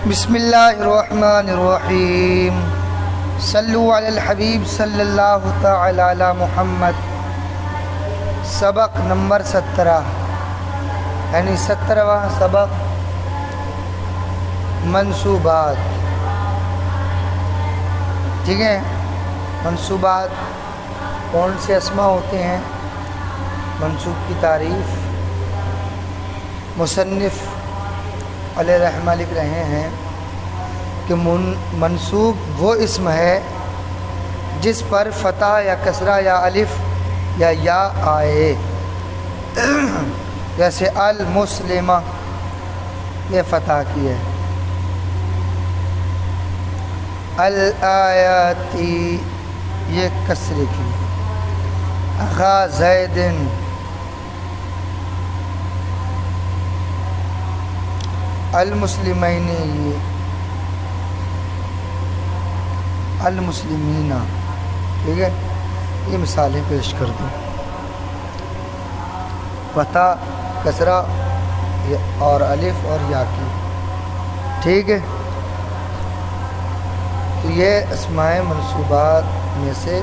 بسم اللہ الرحمن الرحیم صلو علی الحبیب صلی اللہ تعالی علی محمد۔ سبق نمبر 17 یعنی 17واں سبق منصوبات۔ ٹھیک ہے، منصوبات کون سے اسماء ہوتے ہیں، منصوب کی تعریف۔ مصنف علیہ رحمہ لکھ رہے ہیں کہ منصوب وہ اسم ہے جس پر فتح یا کسرہ یا الف یا آئے، جیسے المسلمہ یہ فتح کی ہے، الآیاتی یہ کسرے کی، اخا زیدن المسلمین یہ المسلمین۔ ٹھیک ہے، یہ مثالیں پیش کر دوں، فتح کسرہ اور الف اور یا کی۔ ٹھیک ہے، تو یہ اسماء منصوبات میں سے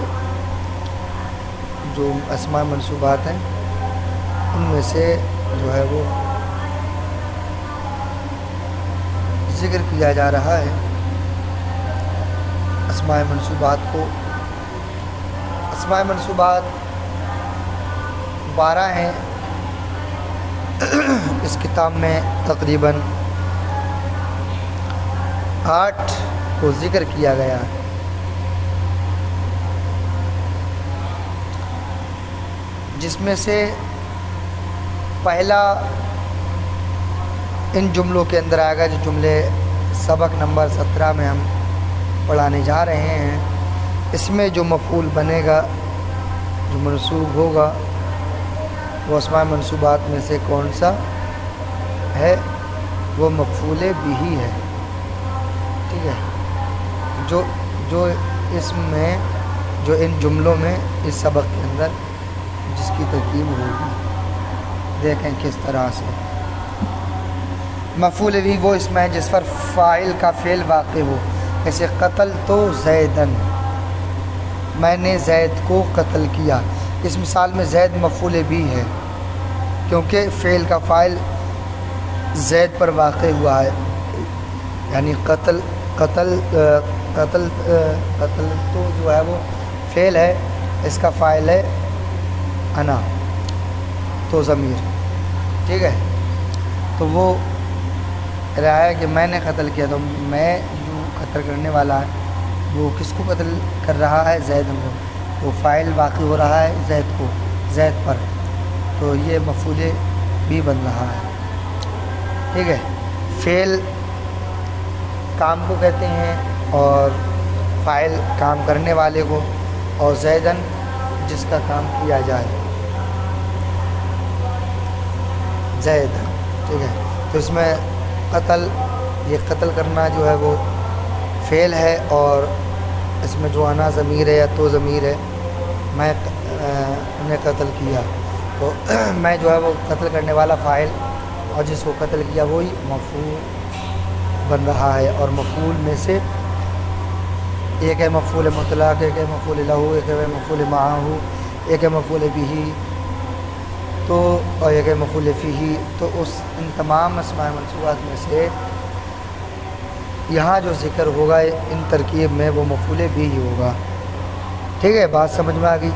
جو اسماء منصوبات ہیں ان میں سے جو ہے وہ ذکر کیا جا رہا ہے۔ اسماء منصوبات کو، اسماء منصوبات 12 ہیں اس کتاب میں، تقریباً 8 کو ذکر کیا گیا ہے۔ جس میں سے پہلا ان جملوں کے اندر آئے گا، جو جملے سبق نمبر 17 میں ہم پڑھانے جا رہے ہیں۔ اس میں جو مفعول بنے گا، جو منصوب ہوگا، وہ اسماء منصوبات میں سے کون سا ہے؟ وہ مفعول بہ ہے۔ ٹھیک ہے، جو اسم میں، جو ان جملوں میں اس سبق کے اندر جس کی ترکیب ہوگی، دیکھیں کس طرح سے۔ مفعول بھی وہ اسم ہے جس پر فاعل کا فعل واقع ہو، جیسے قتل تو زیدن، میں نے زید کو قتل کیا۔ اس مثال میں زید مفعول بھی ہے کیونکہ فعل کا فاعل زید پر واقع ہوا ہے، یعنی قتل تو جو ہے وہ فعل ہے، اس کا فاعل ہے انا، تو ضمیر۔ ٹھیک ہے، تو وہ رہا ہے کہ میں نے قتل کیا، تو میں جو قتل کرنے والا ہے وہ کس کو قتل کر رہا ہے؟ زید کو، تو فاعل واقع ہو رہا ہے زید کو، زید پر، تو یہ مفعول بھی بن رہا ہے۔ ٹھیک ہے، فعل کام کو کہتے ہیں اور فاعل کام کرنے والے کو، اور زیدن جس کا کام کیا جائے، زید۔ ٹھیک ہے، تو اس میں قتل، یہ قتل کرنا جو ہے وہ فعل ہے، اور اس میں جو انا ضمیر ہے یا تو ضمیر ہے، میں انہیں قتل کیا، تو میں جو ہے وہ قتل کرنے والا فاعل، اور جس کو قتل کیا وہی مفعول بن رہا ہے۔ اور مفعول میں سے ایک ہے مفعول مطلق، ایک ہے مفعول لہو، ایک ہے مفعول معہ، ایک ہے مفعول بہ، تو اور ایک ہے مفعول فیہ۔ تو ان تمام اسماء منصوبات میں سے یہاں جو ذکر ہوگا ان ترکیب میں، وہ مفعول بھی ہی ہوگا۔ ٹھیک ہے، بات سمجھ میں آ گئی؟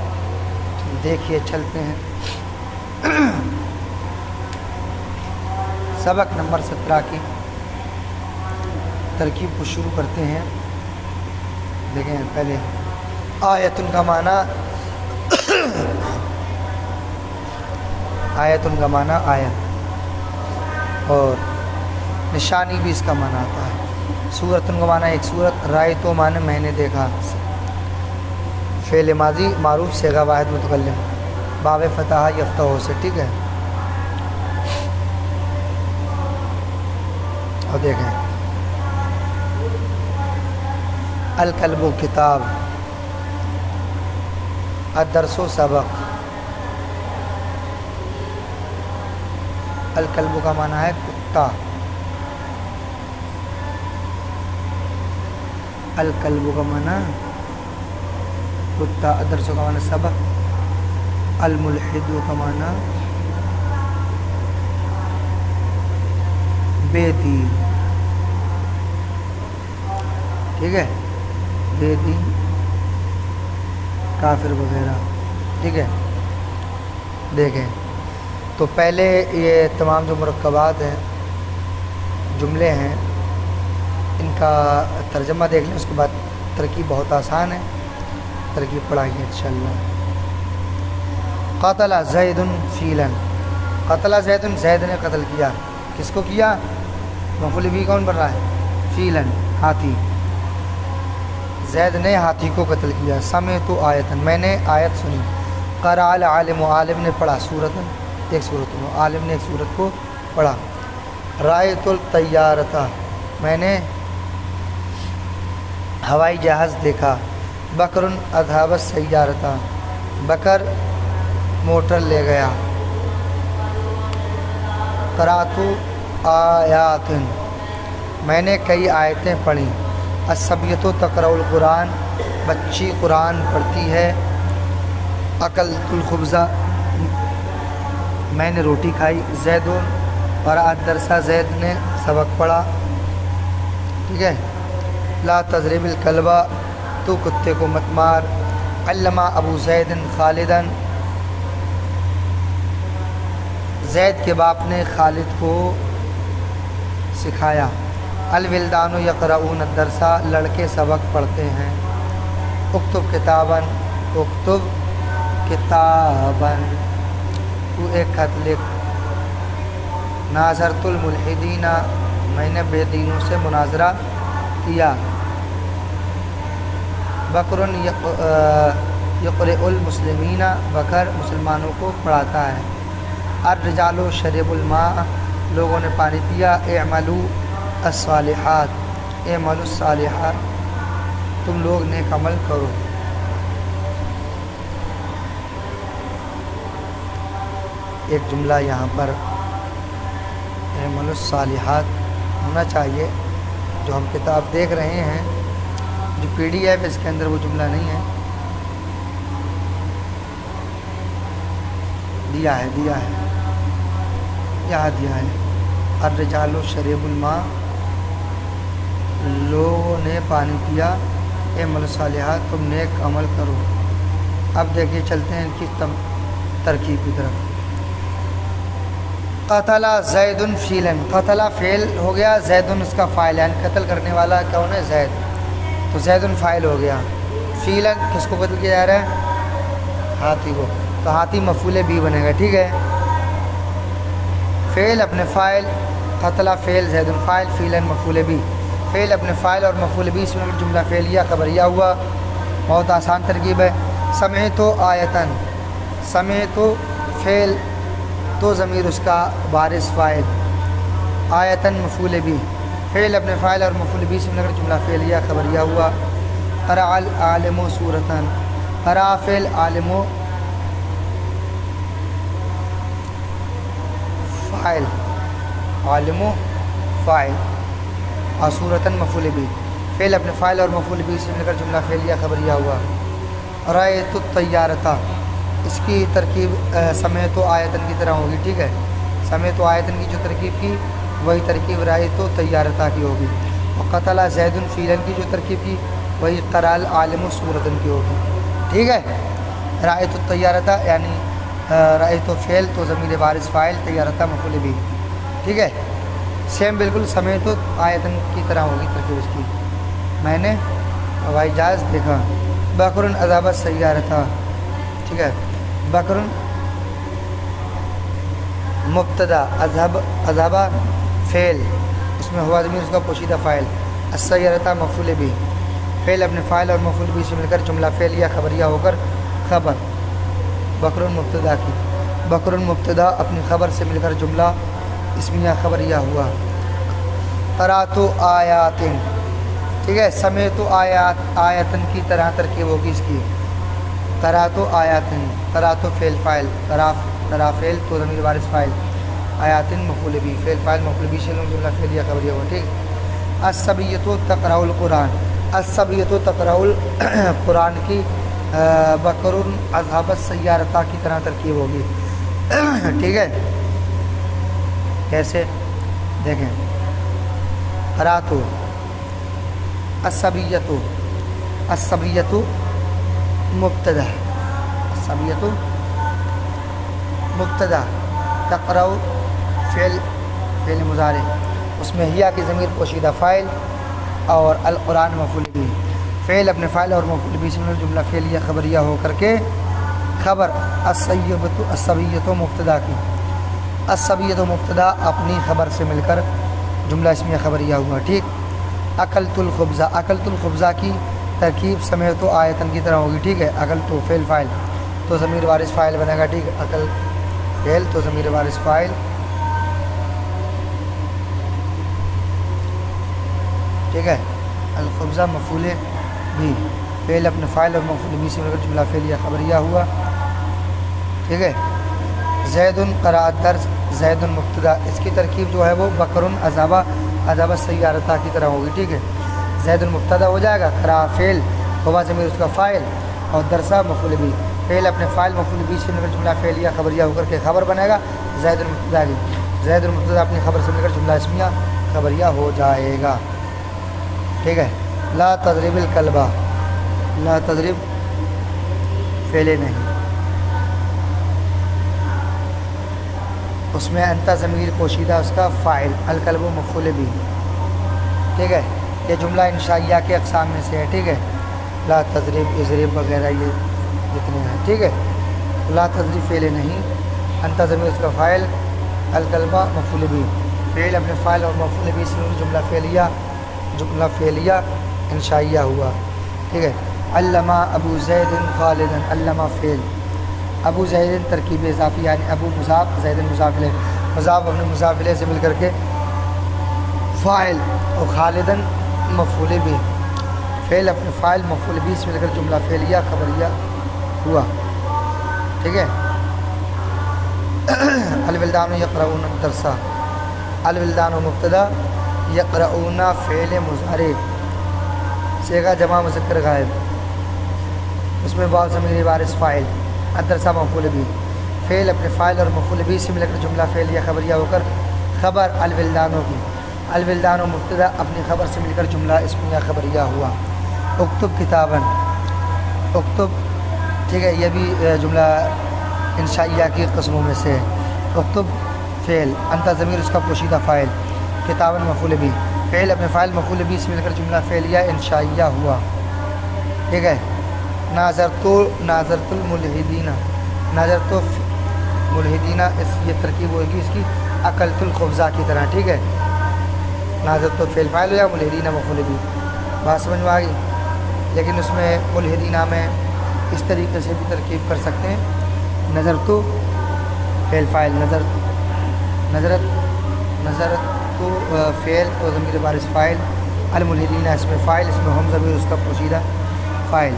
دیکھیے چلتے ہیں سبق نمبر 17 کی ترکیب کو شروع کرتے ہیں۔ دیکھیں پہلے آیتن کا معنی، آیتن کا معنی آیت، اور نشانی بھی اس کا معنی آتا ہے۔ صورتن کا معنی ایک صورت، رائے تو معنی میں نے دیکھا، فعل ماضی معروف صیغہ واحد متکلم، باب فتح یفتح سے۔ ٹھیک ہے، اور دیکھیں الکلب و کتاب، الدرس و سبق، الکلب کا معنی ہے کتا، الکلب کا معنی کتا، ادرس کا معنی سبق، الملحد کا معنی بے دین، ٹھیک ہے، بے دین کافر وغیرہ، ٹھیک ہے۔ دیکھیں تو پہلے یہ تمام جو مرکبات ہیں، جملے ہیں، ان کا ترجمہ دیکھ لیں، اس کے بعد ترکیب بہت آسان ہے، ترکیب پڑھائیں گے انشاءاللہ۔ قتل زید فیلا، قتل زید، زید نے قتل کیا، کس کو کیا؟ مفعول بھی کون بن رہا ہے؟ فیلا، ہاتھی، زید نے ہاتھی کو قتل کیا۔ سمعت آیتن، میں نے آیت سنی۔ قرأ العالم، عالم نے پڑھا، سورتن، ایک سورت کو، عالم نے ایک سورت کو پڑھا۔ رأیت الطیارۃ، میں نے ہوائی جہاز دیکھا۔ بکر اذهب السیارۃ، بکر موٹر لے گیا۔ قرأت آیات، میں نے کئی آیتیں پڑھیں۔ الصبیۃ تقرأ القرآن، بچی قرآن پڑھتی ہے۔ اکلت الخبز، میں نے روٹی کھائی۔ زید قرأ الدرس، زید نے سبق پڑھا، ٹھیک ہے۔ لا تضرب الکلب، تو کتے کو مت مار۔ علم ابو زید خالدا، زید کے باپ نے خالد کو سکھایا۔ الولدان یقرؤون الدرس، لڑکے سبق پڑھتے ہیں۔ اکتب کتابا، اکتب کتابا، تو ایک خط لکھ۔ ناظرت الملحدین، میں نے بے دینوں سے مناظرہ کیا۔ بکر یقرئ المسلمین، بکر مسلمانوں کو پڑھاتا ہے۔ الرجال شربوا الماء، لوگوں نے پانی پیا۔ اعملوا الصالحات، اعملوا الصالحات، تم لوگ نیک عمل کرو۔ ایک جملہ یہاں پر اعملوا الصالحات ہونا چاہیے، جو ہم کتاب دیکھ رہے ہیں، جو پی ڈی ایف اس کے اندر وہ جملہ نہیں ہے، دیا ہے یہاں دیا ہے۔ الرجال شربوا الماء، لوگوں نے پانی پیا۔ اعملوا الصالحات، تم نیک عمل کرو۔ اب دیکھیے چلتے ہیں ان کی ترکیب کی طرف۔ قتل زید فیلا، قتل فعل ہو گیا، زید اس کا فاعل ہے، قتل کرنے والا کون ہے؟ زید، تو زید فاعل ہو گیا۔ فیلا کس کو قتل کیا جا رہا ہے؟ ہاتھی کو، تو ہاتھی مفعول بھی بنے گا، ٹھیک ہے۔ فعل اپنے فاعل، قتل فعل، زید فاعل، فیلا مفعول بھی، فعل اپنے فاعل اور مفعول بھی، اس میں جملہ فعلیہ خبریہ ہوا، بہت آسان ترکیب ہے۔ سمعت آیتن، سمعت فعل تو ضمیر اس کا بارز فاعل، آیتن مفعول بھی، فعل اپنے فاعل اور مفعول بھی، اس میں جملہ فعلیہ خبریہ ہوا۔ قرأ العالم سورتن، قرأ فعل، عالم فاعل، عالم فاعل، اور سورتن مفعول بھی، فعل اپنے فاعل اور مفعول بھی، اس میں جملہ فعلیہ خبریہ ہوا۔ رأیت الطیارۃ، اس کی ترکیب سمعت آیتن کی طرح ہوگی، ٹھیک ہے۔ سمعت آیتن کی جو ترکیب کی وہی ترکیب رأیت الطیارۃ کی ہوگی، اور قتل زید فیلا کی جو ترکیب کی وہی قرأ العالم سورتن کی ہوگی، ٹھیک ہے۔ رأیت الطیارۃ یعنی رأیت فعل تو ضمیر بارز فاعل، طیارۃ مفعول بھی، ٹھیک ہے۔ سیم بالکل سمعت آیتن کی طرح ہوگی ترکیب اس کی، میں نے ہوائی جہاز دیکھا۔ بکر اذهب السیارۃ، ٹھیک ہے۔ بکر مبتدا، اذهب فعل، اس میں ہوا ضمیر اس کا پوشیدہ فاعل، السیارۃ مفعول بھی، فعل اپنے فاعل اور مفعول بھی سے مل کر جملہ فعلیہ خبریہ ہو کر خبر بکر مبتدا کی، بکر مبتدا اپنی خبر سے مل کر جملہ اسمیہ خبریہ ہوا۔ قرأت آیات، ٹھیک ہے۔ سمعت آیات، آیتن کی طرح ترکیب ہوگی اس کی۔ قرأت آیاتن، قرأت فعل فاعل، قرأ فعل تو ضمیر بارز فاعل، آیاتن مفعول بھی، فعل فاعل مفعول بھی سے جملہ فعلیہ خبریہ ہوا، ٹھیک۔ الصبیۃ تقرأ القرآن، الصبیۃ تقرأ قرآن کی بکر اذهب السیارۃ کی طرح ترکیب ہوگی. ٹھیک ہے، کیسے دیکھیں. قرأت الصبیۃ، الصبیۃ مبتدا، الصبیۃ مبتدا، تقرأ فعل مضارع، اس میں ہیا کی ضمیر پوشیدہ فاعل اور القرآن مفعول بھی. فعل اپنے فاعل اور مفعول بھی سے جملہ فعلیہ خبریہ ہو کر کے خبر الصبیۃ مبتدا کی. الصبیۃ مبتدا اپنی خبر سے مل کر جملہ اسمیہ خبریہ ہوا. ٹھیک. اکلت الخبزہ، اکلت الخبزہ کی ترکیب سمعت آیتن کی طرح ہوگی. ٹھیک ہے. اکلت فعل فاعل تو ضمیر وارث فاعل بنے گا. ٹھیک ہے. اکل فعل تو ضمیر وارث فاعل. ٹھیک ہے. الخبزہ مفعول بھی، فعل اپنے فاعل اور مفعول بھی سے مل کر جملہ فعلیہ خبریہ ہوا. ٹھیک ہے. زید قرأ الدرس، زید مبتدا، اس کی ترکیب جو ہے وہ بکر اذهب السیارۃ کی طرح ہوگی. ٹھیک ہے. زید مبتدا ہو جائے گا، قرأ فعل، ہوا ضمیر اس کا فاعل اور درسہ مفعول بھی. فعل اپنے فاعل مفعول بھی سے مل کر جملہ فعلیہ خبریہ ہو کر کے خبر بنے گا زید المبتدا کی. زید المبتدا اپنی خبر سے مل کر جملہ اسمیہ خبریہ ہو جائے گا. ٹھیک ہے. لا تضرب الکلبہ، لا تضرب فعل نہیں، اس میں انت ضمیر پوشیدہ اس کا فاعل، الکلب مفعول بھی. ٹھیک ہے. یہ جملہ انشائیہ کے اقسام میں سے ہے. ٹھیک ہے. لا تضرب، اضرب وغیرہ یہ جتنے ہیں. ٹھیک ہے. لا تضرب فعل نہیں، انت ضمیر اس کا فاعل، الکلبہ مفعول بھی. فعل اپنے فاعل اور مفعول بھی سے جملہ فعلیہ انشائیہ ہوا. ٹھیک ہے. علامہ ابو زید خالدا، علامہ فعل، ابو زید ترکیب اضافی یعنی ابو مضاف، زید مضاف الیہ، مضاف اپنے مضاف الیہ سے مل کر کے فاعل اور خالدا مفعول بھی. فعل اپنے فاعل مفعول بھی سے مل کر جملہ فعلیہ خبریہ ہوا. ٹھیک ہے. الولدان یقرؤون الدرس، الولدان مبتدا، یقرؤون فعل مضارع، صیغہ جمع مذکر غائب، اس میں واو ضمیر وارث فاعل، الدرس مفعول بھی. فعل اپنے فاعل اور مفعول بھی سے مل کر جملہ فعلیہ خبریہ ہو کر خبر الولدانوں کی، الولدان مبتدا اپنی خبر سے مل کر جملہ اسمیہ خبریہ ہوا. اکتب کتاباً، اکتب. ٹھیک ہے. یہ بھی جملہ انشائیہ کی قسموں میں سے ہے. اکتب فعل، انت ضمیر اس کا پوشیدہ فاعل، کتاباً مفعول بھی. فعل اپنے فاعل مفعول بھی سے مل کر جملہ فعلیہ انشائیہ ہوا. ٹھیک ہے. ناظرت الملحدین، ناظرت ملحدین، یہ ترکیب ہوگی اس کی اکلت الخبزہ کی طرح. ٹھیک ہے. ناظرت فعل فاعل ہو یا ملحدین مفعول بھی، بات سمجھ میں آ گئی. لیکن اس میں ملحدین میں اس طریقے سے بھی ترکیب کر سکتے ہیں. نظرت فعل فاعل، نظرت تو فعل تو ضمیر بارث فاعل، الملحدین اس میں فاعل، اس میں ہم ضمیر اس کا پوشیدہ فاعل.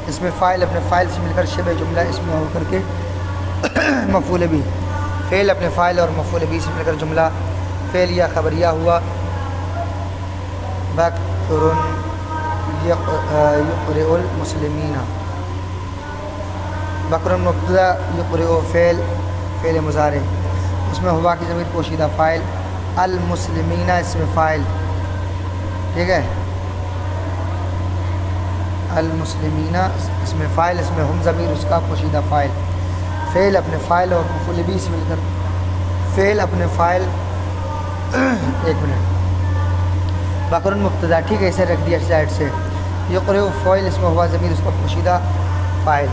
اس میں فاعل اپنے فاعل سے مل کر شبہ جملہ اس میں ہو کر کے مفعول بھی. فعل اپنے فاعل اور مفعول بھی سے مل کر جملہ فعلیہ خبریہ ہوا. بکر یقرئ المسلمین، بکر مبتدا، یقرئ فعل مضارع، اس میں ہوا کی ضمیر پوشیدہ فاعل، المسلمین اس میں فاعل. ٹھیک ہے. المسلمین اس میں فاعل، اس میں ہم ضمیر اس کا پوشیدہ فاعل. فعل اپنے فاعل اور مفعول بھی سے مل کر فعل اپنے فاعل ایک منٹ. بکر مبتدا. ٹھیک ہے. اسے رکھ دیا سائڈ سے. یقرئ فاعل، اس میں ہوا ضمیر اس کا پوشیدہ فاعل.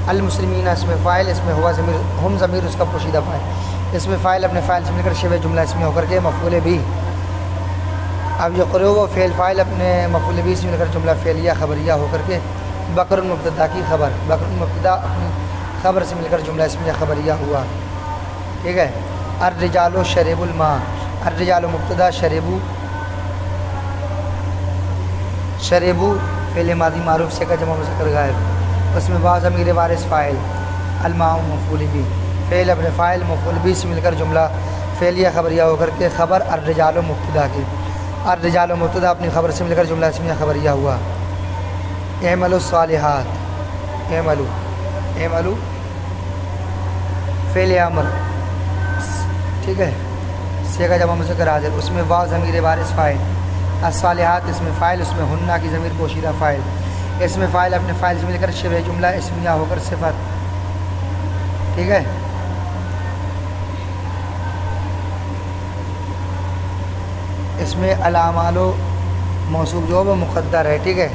المسلمین اس میں فاعل، اس میں ہوا ضمیر ہم ضمیر اس کا پوشیدہ فاعل. اس میں فاعل اپنے فاعل سے مل کر شبہ جملہ اس میں ہو کر کے مفعول بھی. اب یقرئ وہ فعل فاعل اپنے مفعول بھی سے مل کر جملہ فعلیہ خبریہ ہو کر کے بکر مبتدا کی خبر، بکر مبتدا اپنی خبر سے مل کر جملہ اسمیہ خبریہ ہوا. ٹھیک ہے. الرجال شربوا الماء، الرجال مبتدا، شربوا فعل ماضی معروف سے کا جمع مذکر غائب، اس میں واو ضمیر وارث فاعل، الماء مفعول بھی. فعل اپنے فاعل مفعول بھی سے مل کر جملہ فعلیہ خبریہ ہو کر کے خبر الرجال مبتدا کی. الرجال مبتدا اپنی خبر سے مل کر جملہ اسمیہ خبریہ ہوا. اعملوا الصالحات، اعملوا فعل امر، ٹھیک ہے، صیغہ جمع مذکر حاضر، اس میں واو ضمیر بارز فاعل، الصالحات اس میں فاعل، اس میں ہنہ کی ضمیر پوشیدہ فاعل، اس میں فاعل اپنے فاعل سے مل کر شبہ جملہ اسمیہ ہو کر صفت، ٹھیک ہے. اس میں الاعمال و موصوف جو ہے وہ مقدر ہے، ٹھیک ہے.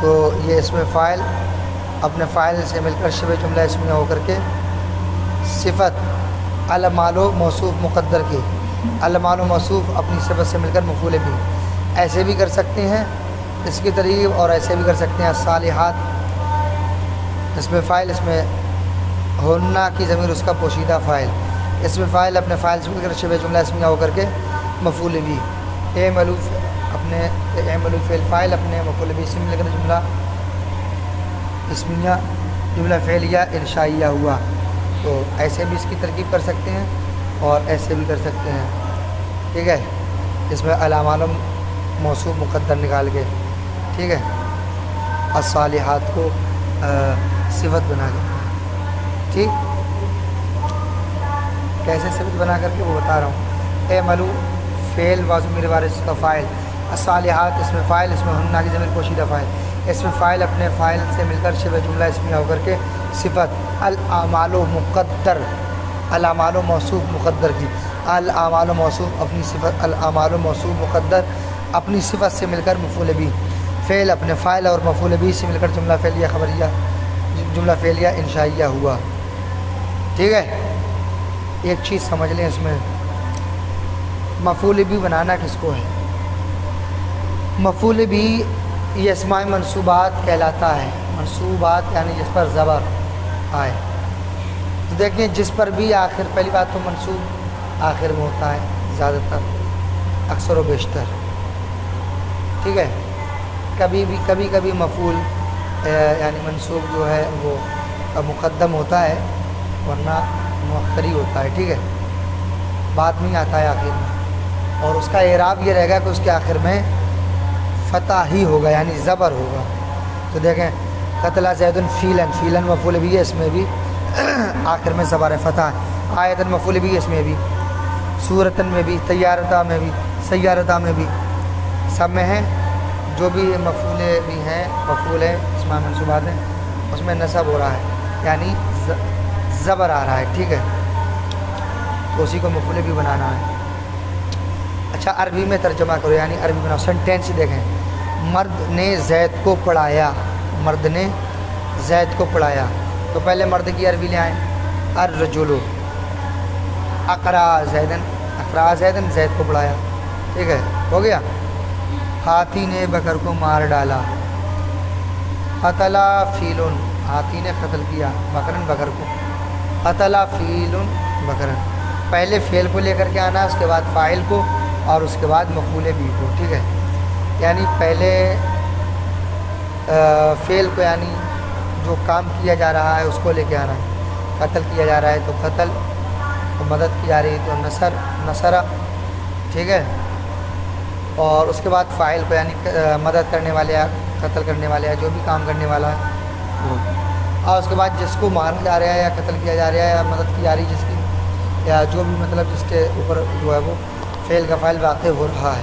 تو یہ اس میں فاعل اپنے فاعل سے مل کر شبہ جملہ اسمیہ ہو کر کے صفت، الاعمال و موصوف مقدر کی، الاعمال و موصوف اپنی صفت سے مل کر مفعول بھی. ایسے بھی کر سکتے ہیں اس کی ترغیب، اور ایسے بھی کر سکتے ہیں الصالحات اس میں فاعل، اس میں ہنہ کی ضمیر اس کا پوشیدہ فاعل، اس میں فاعل اپنے فاعل سے مل کر شبہ جملہ اسمیہ ہو کر کے مفعول بھی. اعملوا اپنے اعملوا فعل فاعل اپنے مفعول بھی سے مل کر جملہ اسمیہ جملہ فعلیہ انشائیہ ہوا. تو ایسے بھی اس کی ترکیب کر سکتے ہیں اور ایسے بھی کر سکتے ہیں، ٹھیک ہے. اس میں الاعمال موصوف مقدر نکال کے، ٹھیک ہے، الصالحات کو صفت بنا کے، ٹھیک. کیسے صفت بنا کر کے وہ بتا رہا ہوں. اعملوا فعل واو ضمیر بارز کا فاعل، الصالحات اس میں فاعل، اس میں ہنہ کی ضمیر پوشیدہ فاعل، اس میں فاعل اپنے فاعل سے مل کر شبہ جملہ اسمیہ ہو کر کے صفت، الاعمال مقدر، الاعمال موصوف مقدر کی، الاعمال موصوف اپنی صفت، الاعمال موصوف مقدر اپنی صفت سے مل کر مفعول بھی، فعل اپنے فاعل اور مفعول بھی سے مل کر جملہ فعلیہ خبریہ جملہ فعلیہ انشائیہ ہوا، ٹھیک ہے. ایک چیز سمجھ لیں، اس میں مفعول بھی بنانا کس کو ہے؟ مفعول بھی یہ اسماء منصوبات کہلاتا ہے. منصوبات یعنی جس پر زبر آئے. تو دیکھیں جس پر بھی آخر، پہلی بات تو منصوب آخر میں ہوتا ہے زیادہ تر، اکثر و بیشتر، ٹھیک ہے. کبھی کبھی مفعول یعنی منصوب جو ہے وہ مقدم ہوتا ہے، ورنہ مؤخری ہوتا ہے، ٹھیک ہے، بعد میں آتا ہے آخر میں. اور اس کا اعراب یہ رہے گا کہ اس کے آخر میں فتح ہی ہوگا، یعنی زبر ہوگا. تو دیکھیں قتل زید فیلن، فیلن مفعول بھی ہے، اس میں بھی آخر میں زبر فتح. آیتن مفعول بھی ہے، اس میں بھی، صورتن میں بھی، طیارتہ میں بھی، سیارتہ میں بھی، سب میں ہیں. جو بھی مفعول بھی ہیں، مفعول ہے اسماء منصوبات ہیں، اس میں نصب ہو رہا ہے، یعنی زبر آ رہا ہے، ٹھیک ہے. تو اسی کو مفعول بھی بنانا ہے. اچھا عربی میں ترجمہ کرو، یعنی عربی بناؤ. سنٹینس دیکھیں، مرد نے زید کو پڑھایا، مرد نے زید کو پڑھایا. تو پہلے مرد کی عربی لے آئیں، الرجل اقرا زیدن، اقرا زیدن زید کو پڑھایا، ٹھیک ہے، ہو گیا. ہاتھی نے بکر کو مار ڈالا، قتل فیل، ہاتھی نے قتل کیا بکرن بکر کو، قتل فیل بکرن. پہلے فعل کو لے کر کے آنا، اس کے بعد فاعل کو، اور اس کے بعد مفعول بھی کو، ٹھیک ہے. یعنی پہلے فعل کو، یعنی جو کام کیا جا رہا ہے اس کو لے کے آنا ہے. قتل کیا جا رہا ہے تو قتل، اور مدد کی جا رہی ہے تو نصر، نصرہ، ٹھیک ہے. اور اس کے بعد فاعل کو، یعنی مدد کرنے والے یا قتل کرنے والے یا جو بھی کام کرنے والا ہے وہ. اور اس کے بعد جس کو مارا جا رہا ہے یا قتل کیا جا رہا ہے یا مدد کی جا رہی ہے جس کی، یا جو بھی مطلب جس کے اوپر جو ہے وہ فعل کا فاعل واقع ہو رہا ہے،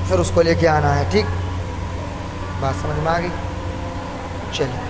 پھر اس کو لے کے آنا ہے، ٹھیک. بات سمجھ میں آ گئی؟ چلیے.